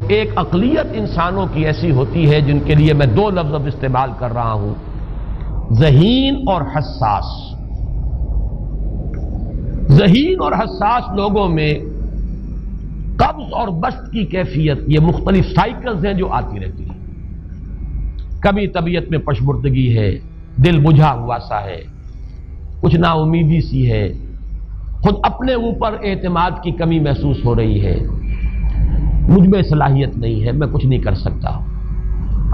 ایک اقلیت انسانوں کی ایسی ہوتی ہے جن کے لیے میں دو لفظ اب استعمال کر رہا ہوں، ذہین اور حساس۔ ذہین اور حساس لوگوں میں قبض اور بسط کی کیفیت، یہ مختلف سائیکلز ہیں جو آتی رہتی ہیں۔ کبھی طبیعت میں پشمردگی ہے، دل بجھا ہوا سا ہے، کچھ نا امیدی سی ہے، خود اپنے اوپر اعتماد کی کمی محسوس ہو رہی ہے، مجھ میں صلاحیت نہیں ہے، میں کچھ نہیں کر سکتا،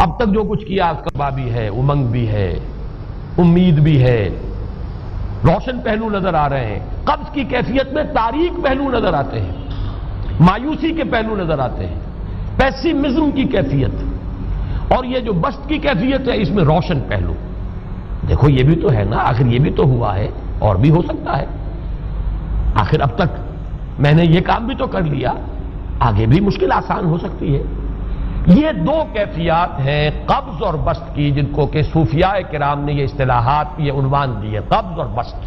اب تک جو کچھ کیا اس کا بھی ہے، امنگ بھی ہے، امید بھی ہے، روشن پہلو نظر آ رہے ہیں۔ قبض کی کیفیت میں تاریک پہلو نظر آتے ہیں، مایوسی کے پہلو نظر آتے ہیں، پیسیمزم کی کیفیت، اور یہ جو بسط کی کیفیت ہے اس میں روشن پہلو۔ دیکھو یہ بھی تو ہے نا، آخر یہ بھی تو ہوا ہے اور بھی ہو سکتا ہے، آخر اب تک میں نے یہ کام بھی تو کر لیا، آگے بھی مشکل آسان ہو سکتی ہے۔ یہ دو کیفیات ہیں قبض اور بسط کی، جن کو کہ صوفیاء کرام نے یہ اصطلاحات، یہ عنوان دیے، قبض اور بسط۔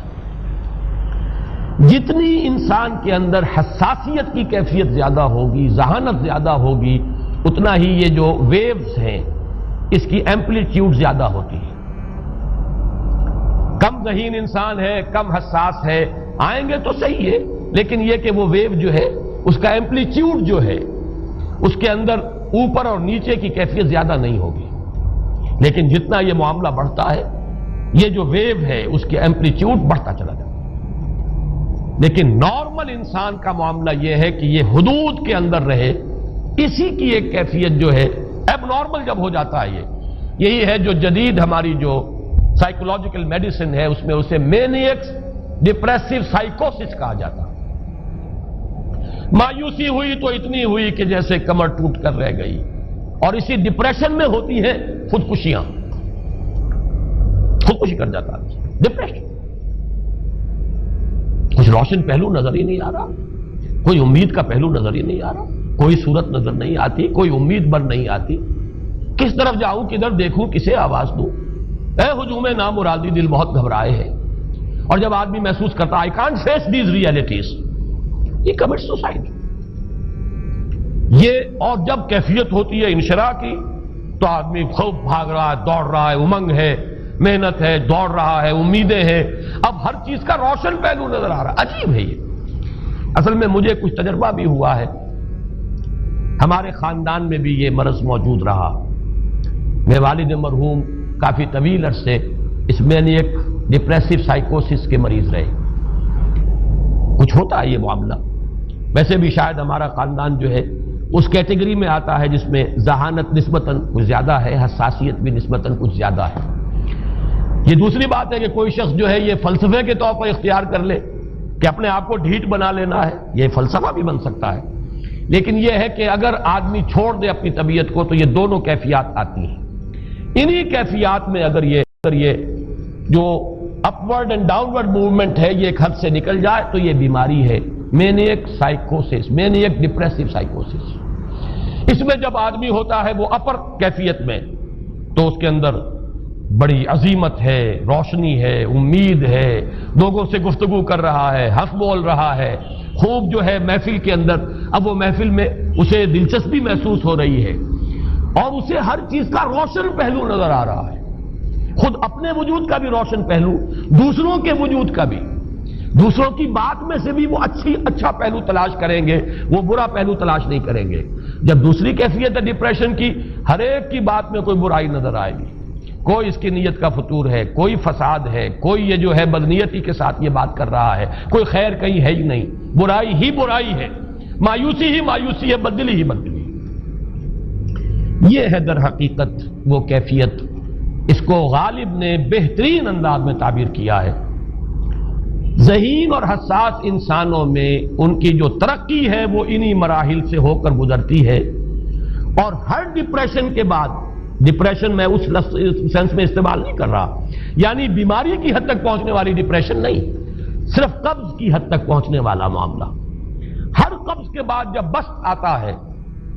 جتنی انسان کے اندر حساسیت کی کیفیت زیادہ ہوگی، ذہانت زیادہ ہوگی، اتنا ہی یہ جو ویوز ہیں اس کی ایمپلیٹیوڈ زیادہ ہوتی ہے۔ کم ذہین انسان ہے، کم حساس ہے، آئیں گے تو صحیح ہے، لیکن یہ کہ وہ ویو جو ہے اس کا ایمپلیٹیوڈ جو ہے اس کے اندر اوپر اور نیچے کی کیفیت زیادہ نہیں ہوگی۔ لیکن جتنا یہ معاملہ بڑھتا ہے یہ جو ویو ہے اس کی ایمپلیٹیوڈ بڑھتا چلا جاتا ہے۔ لیکن نارمل انسان کا معاملہ یہ ہے کہ یہ حدود کے اندر رہے، اسی کی ایک کیفیت جو ہے ایب نارمل جب ہو جاتا ہے، یہی ہے جو جدید ہماری جو سائیکولوجیکل میڈیسن ہے اس میں اسے مینیکس ڈپریسو سائیکوسس کہا جاتا ہے۔ مایوسی ہوئی تو اتنی ہوئی کہ جیسے کمر ٹوٹ کر رہ گئی، اور اسی ڈپریشن میں ہوتی ہیں خودکشیاں، خودکشی کر جاتا ہے ڈپریشن۔ کچھ روشن پہلو نظر ہی نہیں آ رہا، کوئی امید کا پہلو نظر ہی نہیں آ رہا، کوئی صورت نظر نہیں آتی، کوئی امید بر نہیں آتی، کس طرف جاؤں، کدھر دیکھوں، کسے آواز دوں، اے ہجوم نامرادی دل بہت گھبرائے ہے۔ اور جب آدمی محسوس کرتا I can't face these realities، یہ commits suicide۔ یہ اور جب کیفیت ہوتی ہے انشراح کی تو آدمی خوب بھاگ رہا ہے، دوڑ رہا ہے، امنگ ہے، محنت ہے، دوڑ رہا ہے، امیدیں ہیں، اب ہر چیز کا روشن پہلو نظر آ رہا ہے۔ عجیب ہے یہ، اصل میں مجھے کچھ تجربہ بھی ہوا ہے، ہمارے خاندان میں بھی یہ مرض موجود رہا۔ میرے والد مرحوم کافی طویل عرصے اس مینیک ڈپریسو سائیکوسس کے مریض رہے۔ کچھ ہوتا ہے یہ معاملہ، ویسے بھی شاید ہمارا خاندان جو ہے اس کیٹیگری میں آتا ہے جس میں ذہانت نسبتاً کچھ زیادہ ہے، حساسیت بھی نسبتاً کچھ زیادہ ہے۔ یہ دوسری بات ہے کہ کوئی شخص جو ہے یہ فلسفے کے طور پر اختیار کر لے کہ اپنے آپ کو ڈھیٹ بنا لینا ہے، یہ فلسفہ بھی بن سکتا ہے، لیکن یہ ہے کہ اگر آدمی چھوڑ دے اپنی طبیعت کو تو یہ دونوں کیفیات آتی ہیں۔ انہی کیفیات میں اگر یہ جو اپورڈ اینڈ ڈاؤنورڈ موومنٹ ہے یہ ایک حد سے نکل جائے تو یہ بیماری ہے مینیک سائیکوسس، مینیک ڈپریسو سائیکوسس۔ اس میں جب آدمی ہوتا ہے وہ اپر کیفیت میں تو اس کے اندر بڑی عظیمت ہے، روشنی ہے، امید ہے، لوگوں سے گفتگو کر رہا ہے، حق بول رہا ہے، خوب جو ہے محفل کے اندر، اب وہ محفل میں اسے دلچسپی محسوس ہو رہی ہے اور اسے ہر چیز کا روشن پہلو نظر آ رہا ہے، خود اپنے وجود کا بھی روشن پہلو، دوسروں کے وجود کا بھی، دوسروں کی بات میں سے بھی وہ اچھا پہلو تلاش کریں گے، وہ برا پہلو تلاش نہیں کریں گے۔ جب دوسری کیفیت ہے ڈپریشن کی، ہر ایک کی بات میں کوئی برائی نظر آئے گی، کوئی اس کی نیت کا فطور ہے، کوئی فساد ہے، کوئی یہ جو ہے بدنیتی کے ساتھ یہ بات کر رہا ہے، کوئی خیر کہیں ہے ہی نہیں، برائی ہی برائی ہے، مایوسی ہی مایوسی ہے، بدلی ہی بدلی۔ یہ ہے در حقیقت وہ کیفیت، اس کو غالب نے بہترین انداز میں تعبیر کیا ہے۔ ذہین اور حساس انسانوں میں ان کی جو ترقی ہے وہ انہی مراحل سے ہو کر گزرتی ہے، اور ہر ڈپریشن کے بعد، ڈپریشن میں اس سینس میں استعمال نہیں کر رہا یعنی بیماری کی حد تک پہنچنے والی ڈپریشن نہیں، صرف قبض کی حد تک پہنچنے والا معاملہ۔ ہر قبض کے بعد جب بسط آتا ہے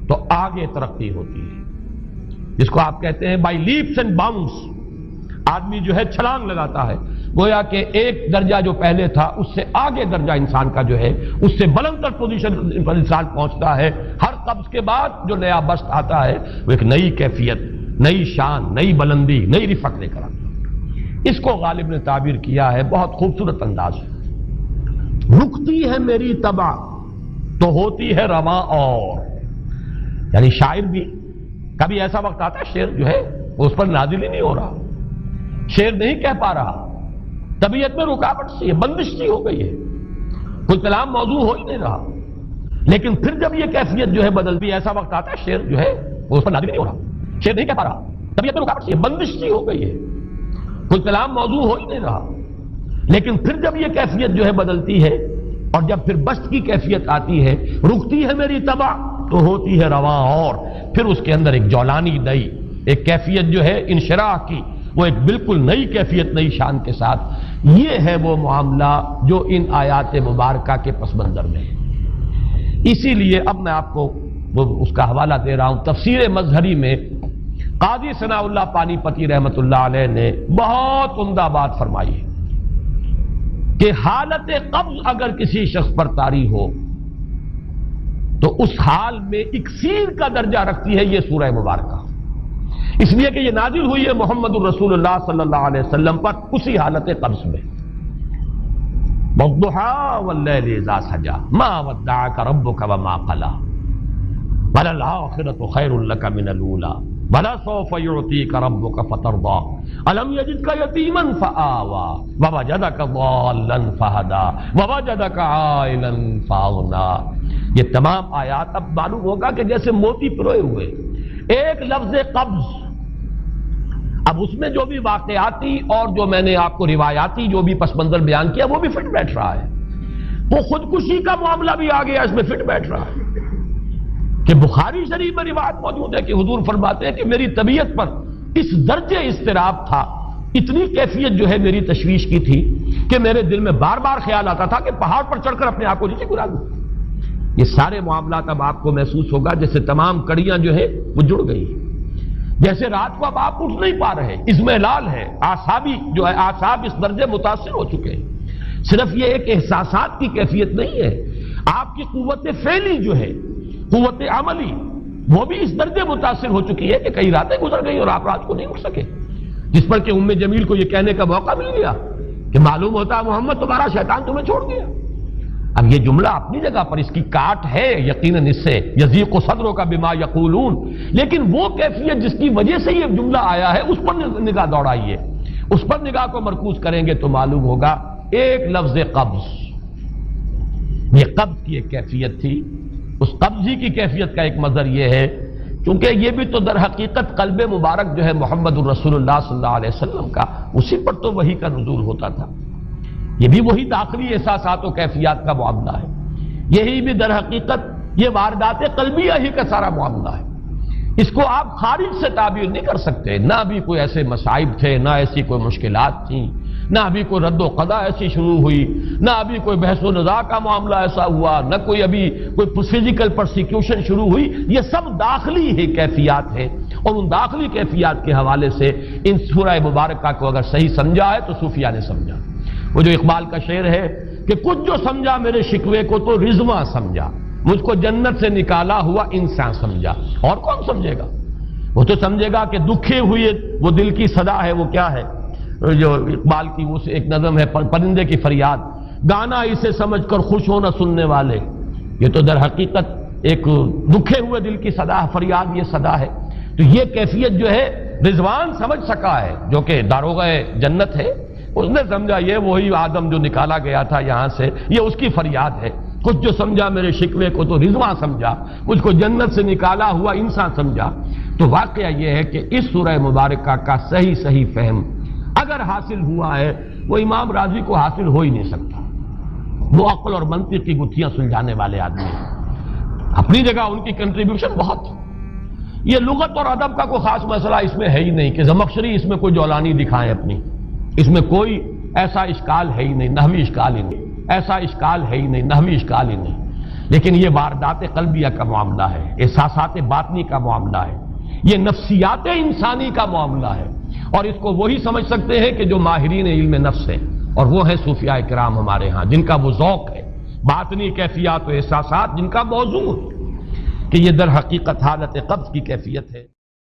تو آگے ترقی ہوتی ہے، جس کو آپ کہتے ہیں بائی لیپس اینڈ باؤنڈس، آدمی جو ہے چھلانگ لگاتا ہے، گویا کہ ایک درجہ جو پہلے تھا اس سے آگے درجہ انسان کا جو ہے اس سے بلند تر پوزیشن پر انسان پہنچتا ہے. ہر قبض کے بعد جو نیا بست آتا ہے وہ ایک نئی کیفیت، نئی شان، نئی بلندی، نئی رفعت لے کر آتا ہے. اس کو غالب نے تعبیر کیا ہے بہت خوبصورت انداز ہے. رکتی ہے میری طبع تو ہوتی ہے رواں اور. یعنی شاعر بھی کبھی ایسا وقت آتا ہے شعر جو ہے اس پر نازل ہی نہیں ہو رہا، شعر نہیں کہہ پا رہا، طبیعت میں رکاوٹ سی ہے، بندش سی ہو گئی ہے، کوئی کلام موضوع ہو ہی نہیں رہا. لیکن پھر جب یہ کیفیت جو ہے بدلتی، ایسا وقت آتا ہے شعر جو ہے اس پر نازل نہیں ہو رہا، شعر نہیں کہہ پا رہا، طبیعت میں رکاوٹ سی ہے، بندش سی ہو گئی ہے، کوئی کلام موضوع ہو ہی نہیں رہا. لیکن پھر جب یہ کیفیت جو ہے بدلتی ہے اور جب پھر بست کی کیفیت آتی ہے، رکتی ہے میری طبع تو ہوتی ہے رواں اور. پھر اس کے اندر ایک جولانی نئی ایک کیفیت جو ہے انشراح کی، وہ ایک بالکل نئی کیفیت، نئی شان کے ساتھ. یہ ہے وہ معاملہ جو ان آیات مبارکہ کے پس منظر میں ہے. اسی لیے اب میں آپ کو اس کا حوالہ دے رہا ہوں. تفسیر مظہری میں قاضی ثناء اللہ پانی پتی رحمۃ اللہ علیہ نے بہت عمدہ بات فرمائی ہے کہ حالت قبض اگر کسی شخص پر طاری ہو تو اس حال میں اکسیر کا درجہ رکھتی ہے یہ سورہ مبارکہ، اس لیے کہ یہ نازل ہوئی ہے محمد الرسول اللہ صلی اللہ علیہ وسلم پر اسی حالت قبض میں. وَالضُّحَىٰ وَاللَّيْلِ إِذَا سَجَىٰ مَا وَدَّعَكَ رَبُّكَ وَمَا قَلَىٰ وَلَلْآخِرَةُ خَيْرٌ لَكَ مِنَ الْأُولَىٰ وَلَسَوْفَ يُعْطِيكَ رَبُّكَ فَتَرْضَىٰ أَلَمْ يَجِدْكَ يَتِيمًا فَآوَىٰ وَوَجَدَكَ ضَالًّا فَهَدَىٰ وَوَجَدَكَ عَائِلًا فَأَغْنَىٰ. یہ تمام آیات اب معلوم ہوگا کہ جیسے موتی پروئے ہوئے. ایک لفظ قبض، اب اس میں جو بھی واقعاتی اور جو میں نے آپ کو روایاتی جو بھی پس منظر بیان کیا وہ بھی فٹ بیٹھ رہا ہے. وہ خودکشی کا معاملہ بھی آ گیا، اس میں فٹ بیٹھ رہا ہے کہ بخاری شریف میں روایت موجود ہے کہ حضور فرماتے ہیں کہ میری طبیعت پر اس درجے اضطراب تھا، اتنی کیفیت جو ہے میری تشویش کی تھی کہ میرے دل میں بار بار خیال آتا تھا کہ پہاڑ پر چڑھ کر اپنے آپ کو نیچے گرا دوں. یہ سارے معاملات اب آپ کو محسوس ہوگا جیسے تمام کڑیاں جو ہے وہ جڑ گئی، جیسے رات کو اب آپ اٹھ نہیں پا رہے، اضمحلال ہے، اعصابی جو ہے اعصاب اس درجے متاثر ہو چکے ہیں. صرف یہ ایک احساسات کی کیفیت نہیں ہے، آپ کی قوت فعلی جو ہے، قوت عملی، وہ بھی اس درجے متاثر ہو چکی ہے کہ کئی راتیں گزر گئی اور آپ رات کو نہیں اٹھ سکے، جس پر کہ ام جمیل کو یہ کہنے کا موقع مل گیا کہ معلوم ہوتا ہے محمد تمہارا شیطان تمہیں چھوڑ گیا. اب یہ جملہ اپنی جگہ پر اس کی کاٹ ہے یقیناً، اس سے یضیق صدرک بما یقولون، لیکن وہ کیفیت جس کی وجہ سے یہ جملہ آیا ہے اس پر نگاہ دوڑائیے، اس پر نگاہ کو مرکوز کریں گے تو معلوم ہوگا ایک لفظ قبض، یہ قبض کی ایک کیفیت تھی. اس قبضی کی کیفیت کا ایک مظہر یہ ہے کیونکہ یہ بھی تو در حقیقت قلب مبارک جو ہے محمد الرسول اللہ صلی اللہ علیہ وسلم کا، اسی پر تو وحی کا نزول ہوتا تھا. یہ بھی وہی داخلی احساسات و کیفیات کا معاملہ ہے، یہی بھی در حقیقت یہ واردات قلبیہ ہی کا سارا معاملہ ہے. اس کو آپ خارج سے تعبیر نہیں کر سکتے، نہ ابھی کوئی ایسے مصائب تھے، نہ ایسی کوئی مشکلات تھیں، نہ ابھی کوئی رد و قضا ایسی شروع ہوئی، نہ ابھی کوئی بحث و نزاع کا معاملہ ایسا ہوا، نہ کوئی ابھی کوئی فزیکل پرسیکیوشن شروع ہوئی. یہ سب داخلی ہی کیفیات ہیں، اور ان داخلی کیفیات کے حوالے سے ان سورہ مبارکہ کو اگر صحیح سمجھا ہے تو صوفیہ نے سمجھا. وہ جو اقبال کا شعر ہے کہ کچھ جو سمجھا میرے شکوے کو تو رضواں سمجھا، مجھ کو جنت سے نکالا ہوا انسان سمجھا. اور کون سمجھے گا؟ وہ تو سمجھے گا کہ دکھے ہوئے وہ دل کی صدا ہے. وہ کیا ہے جو اقبال کی وہ ایک نظم ہے، پرندے کی فریاد، گانا اسے سمجھ کر خوش ہونا سننے والے. یہ تو در حقیقت ایک دکھے ہوئے دل کی صدا، فریاد یہ صدا ہے. تو یہ کیفیت جو ہے رضوان سمجھ سکا ہے جو کہ داروغہ جنت ہے، اس نے سمجھا یہ وہی آدم جو نکالا گیا تھا یہاں سے، یہ اس کی فریاد ہے. کچھ جو سمجھا میرے شکوے کو تو رضواں سمجھا، مجھ کو جنت سے نکالا ہوا انسان سمجھا. تو واقعہ یہ ہے کہ اس سورہ مبارکہ کا صحیح فہم اگر حاصل ہوا ہے، وہ امام راضی کو حاصل ہو ہی نہیں سکتا. وہ عقل اور منطق کی گتھیاں سلجھانے والے آدمی ہیں، اپنی جگہ ان کی کنٹریبیوشن بہت. یہ لغت اور ادب کا کوئی خاص مسئلہ اس میں ہے ہی نہیں کہ زمخشری اس میں کوئی جولانی دکھائیں اپنی، اس میں کوئی ایسا اشکال ہے ہی نہیں، نحوی اشکال ہی نہیں، ایسا اشکال ہے ہی نہیں، نحوی اشکال ہی نہیں. لیکن یہ واردات قلبیہ کا معاملہ ہے، احساسات باطنی کا معاملہ ہے، یہ نفسیات انسانی کا معاملہ ہے. اور اس کو وہی سمجھ سکتے ہیں کہ جو ماہرین علم نفس ہیں، اور وہ ہیں صوفیاء کرام ہمارے ہاں، جن کا وہ ذوق ہے، باطنی کیفیات و احساسات جن کا موضوع ہے کہ یہ در حقیقت حالت قبض کی کیفیت ہے۔